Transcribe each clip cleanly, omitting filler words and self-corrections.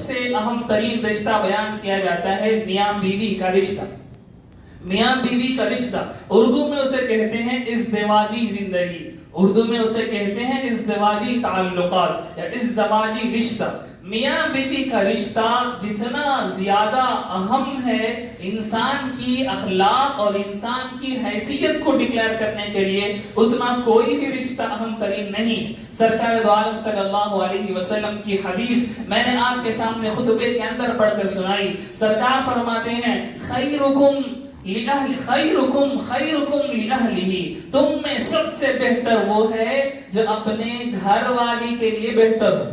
سے اہم ترین رشتہ بیان کیا جاتا ہے میاں بیوی کا رشتہ. میاں بیوی کا رشتہ اردو میں اسے کہتے ہیں ازدواجی زندگی، اردو میں اسے کہتے ہیں ازدواجی تعلقات یا ازدواجی رشتہ. میاں بیوی کا رشتہ جتنا زیادہ اہم ہے انسان کی اخلاق اور انسان کی حیثیت کو ڈکلیئر کرنے کے لیے، اتنا کوئی بھی رشتہ اہم ترین نہیں. سرکار دو عالم صلی اللہ علیہ وسلم کی حدیث میں نے آپ کے سامنے خطبے کے اندر پڑھ کر سنائی. سرکار فرماتے ہیں خیرکم خیرکم لأہلہ، تم میں سب سے بہتر وہ ہے جو اپنے گھر والی کے لیے بہتر ہو.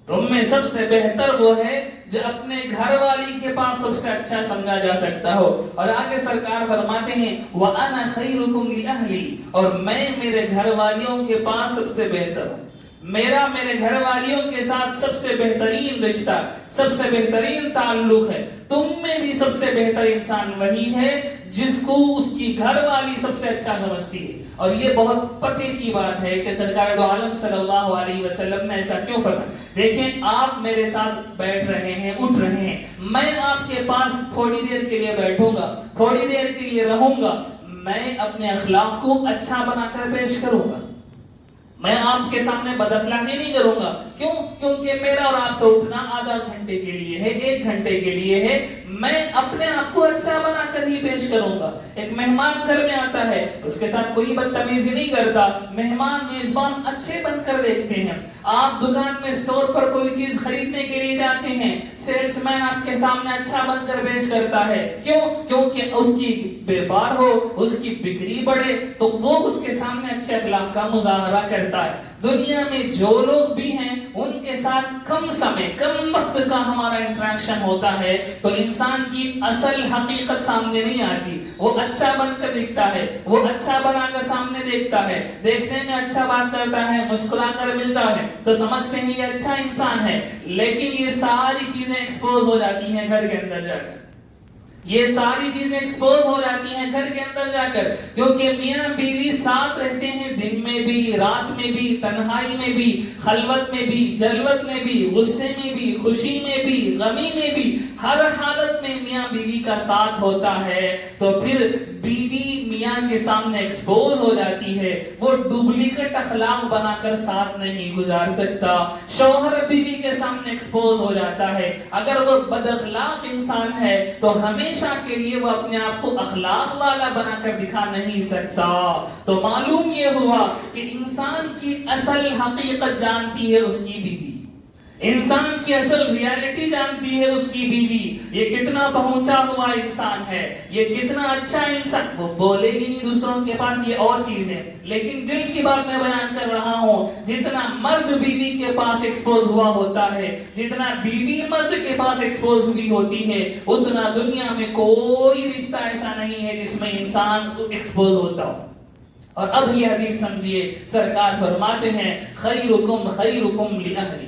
تم میں سب سے بہتر وہ ہے جو اپنے گھر والی کے پاس سب سے اچھا سمجھا جا سکتا ہو. اور آگے سرکار فرماتے ہیں وَأَنَا خَيْرُكُمْ لِأَهْلِي، اور میں میرے گھر والیوں کے پاس سب سے بہتر ہوں. میرا میرے گھر والیوں کے ساتھ سب سے بہترین رشتہ، سب سے بہترین تعلق ہے. تم میں بھی سب سے بہتر انسان وہی ہے جس کو اس کی گھر والی سب سے اچھا سمجھتی ہے. اور یہ بہت پتے کی بات ہے کہ سرکار دو عالم صلی اللہ علیہ وسلم نے ایسا کیوں فرمایا. دیکھیں آپ میرے ساتھ بیٹھ رہے ہیں، اٹھ رہے ہیں، میں آپ کے پاس تھوڑی دیر کے لیے بیٹھوں گا، تھوڑی دیر کے لیے رہوں گا، میں اپنے اخلاق کو اچھا بنا کر پیش کروں گا. میں آپ کے سامنے بد اخلاقی نہیں کروں گا. کیوں؟ کیونکہ میرا اور آپ کا اٹھنا آدھا گھنٹے کے لیے ہے، 1 گھنٹے کے لیے ہے. میں اپنے آپ کو اچھا بنا کر ہی پیش کروں گا. ایک مہمان گھر میں آتا ہے، اس کے ساتھ کوئی بدتمیزی نہیں کرتا. مہمان میزبان اچھے بن کر دیکھتے ہیں. آپ دکان میں اسٹور پر کوئی چیز خریدنے کے لیے جاتے ہیں، سیلس مین آپ کے سامنے اچھا بن کر پیش کرتا ہے. کیوں؟ کیونکہ اس کی بیپار ہو، اس کی بکری بڑھے تو وہ اس کے سامنے اچھے اخلاق کا مظاہرہ کرتا ہے. دنیا میں جو لوگ بھی ہیں ان کے ساتھ کم وقت کا ہمارا انٹریکشن ہوتا ہے تو انسان کی اصل حقیقت سامنے نہیں آتی. وہ اچھا بن کر دکھتا ہے، وہ اچھا بنا کر سامنے دیکھتا ہے، دیکھنے میں اچھا بات کرتا ہے، مسکرا کر ملتا ہے تو سمجھتے ہیں یہ اچھا انسان ہے. لیکن یہ ساری چیزیں ایکسپوز ہو جاتی ہیں گھر کے اندر جا کر. یہ ساری چیزیں ایکسپوز ہو جاتی ہیں گھر کے اندر جا کر، کیونکہ میاں بیوی ساتھ رہتے ہیں دن میں بھی، رات میں بھی، تنہائی میں بھی، خلوت میں بھی، جلوت میں بھی، غصے میں بھی، خوشی میں بھی، غمی میں بھی، ہر حالت میں میاں بیوی کا ساتھ ہوتا ہے. تو پھر بیوی میاں کے سامنے ایکسپوز ہو جاتی ہے، وہ ڈپلیکیٹ اخلاق بنا کر ساتھ نہیں گزار سکتا. شوہر بیوی کے سامنے ایکسپوز ہو جاتا ہے، اگر وہ بد اخلاق انسان ہے تو ہمیشہ کے لیے وہ اپنے آپ کو اخلاق والا بنا کر دکھا نہیں سکتا. تو معلوم یہ ہوا کہ انسان کی اصل حقیقت جانتی ہے اس کی بیوی، انسان کی اصل ریالٹی جانتی ہے اس کی بیوی. یہ کتنا پہنچا ہوا انسان ہے، یہ کتنا اچھا انسان، وہ بولے گی نہیں دوسروں کے پاس، یہ اور چیز ہے، لیکن دل کی بات میں بیان کر رہا ہوں. جتنا مرد بیوی کے پاس ایکسپوز ہوا ہوتا ہے، جتنا بیوی مرد کے پاس ایکسپوز ہوئی ہوتی ہے، اتنا دنیا میں کوئی رشتہ ایسا نہیں ہے جس میں انسان ایکسپوز ہوتا ہو. اور اب یہ حدیث سمجھیے، سرکار فرماتے ہیں خیرکم لأہلی،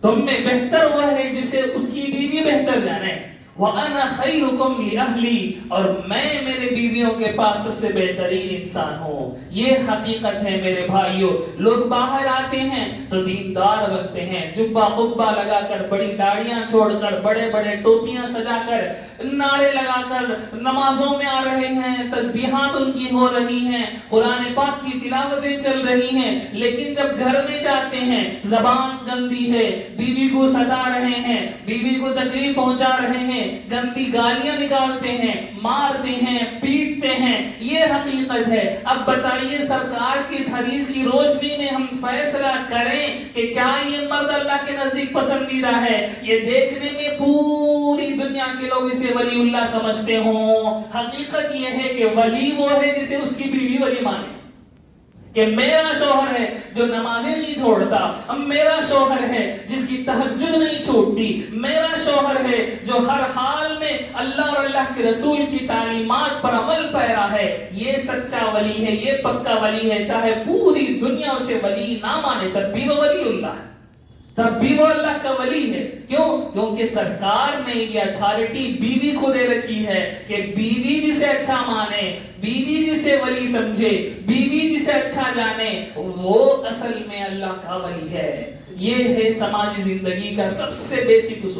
تم میں بہتر وہ ہے جسے اس کی بیوی بہتر جانے. وَأَنَا خَيْرُكُمْ لِأَهْلِي، اور میں میرے بیویوں کے پاس سب سے بہترین انسان ہوں. یہ حقیقت ہے میرے بھائیوں. لوگ باہر آتے ہیں تو دیندار بنتے ہیں، جبہ قبہ لگا کر، بڑی داڑیاں چھوڑ کر، بڑے بڑے ٹوپیاں سجا کر، نعرے لگا کر نمازوں میں آ رہے ہیں، تسبیحات ان کی ہو رہی ہیں، قرآن پاک کی تلاوتیں چل رہی ہیں. لیکن جب گھر میں جاتے ہیں زبان گندی ہے، بیوی کو ستا رہے ہیں، بیوی کو تکلیف پہنچا رہے ہیں، گندی گالیاں نکالتے ہیں، مارتے ہیں، پیٹتے ہیں. یہ حقیقت ہے. اب بتائیے سرکار کی اس حدیث کی روشنی میں ہم فیصلہ کریں کہ کیا یہ مرد اللہ کے نزدیک پسندیدہ ہے؟ یہ دیکھنے میں پوری دنیا کے لوگ اسے ولی اللہ سمجھتے ہوں. حقیقت یہ ہے کہ ولی وہ ہے جسے اس کی بیوی ولی مانے، کہ میرا شوہر ہے جو نمازیں نہیں چھوڑتا، میرا شوہر ہے جس کی تہجد نہیں چھوٹتی، میرا شوہر ہے جو ہر حال میں اللہ اور اللہ کے رسول کی تعلیمات پر عمل پیرا ہے. یہ سچا ولی ہے، یہ پکا ولی ہے. چاہے پوری دنیا اسے ولی نہ مانے تب بھی وہ ولی اللہ ہے، تب بھی وہ اللہ کا ولی ہے. کیوں؟ کیونکہ سرکار نے یہ اتھارٹی بیوی کو دے رکھی ہے کہ بیوی جسے اچھا مانے، بیوی جسے ولی سمجھے، بیوی جسے اچھا جانے، وہ اصل میں اللہ کا ولی ہے. یہ ہے سماجی زندگی کا سب سے بیسک اصول.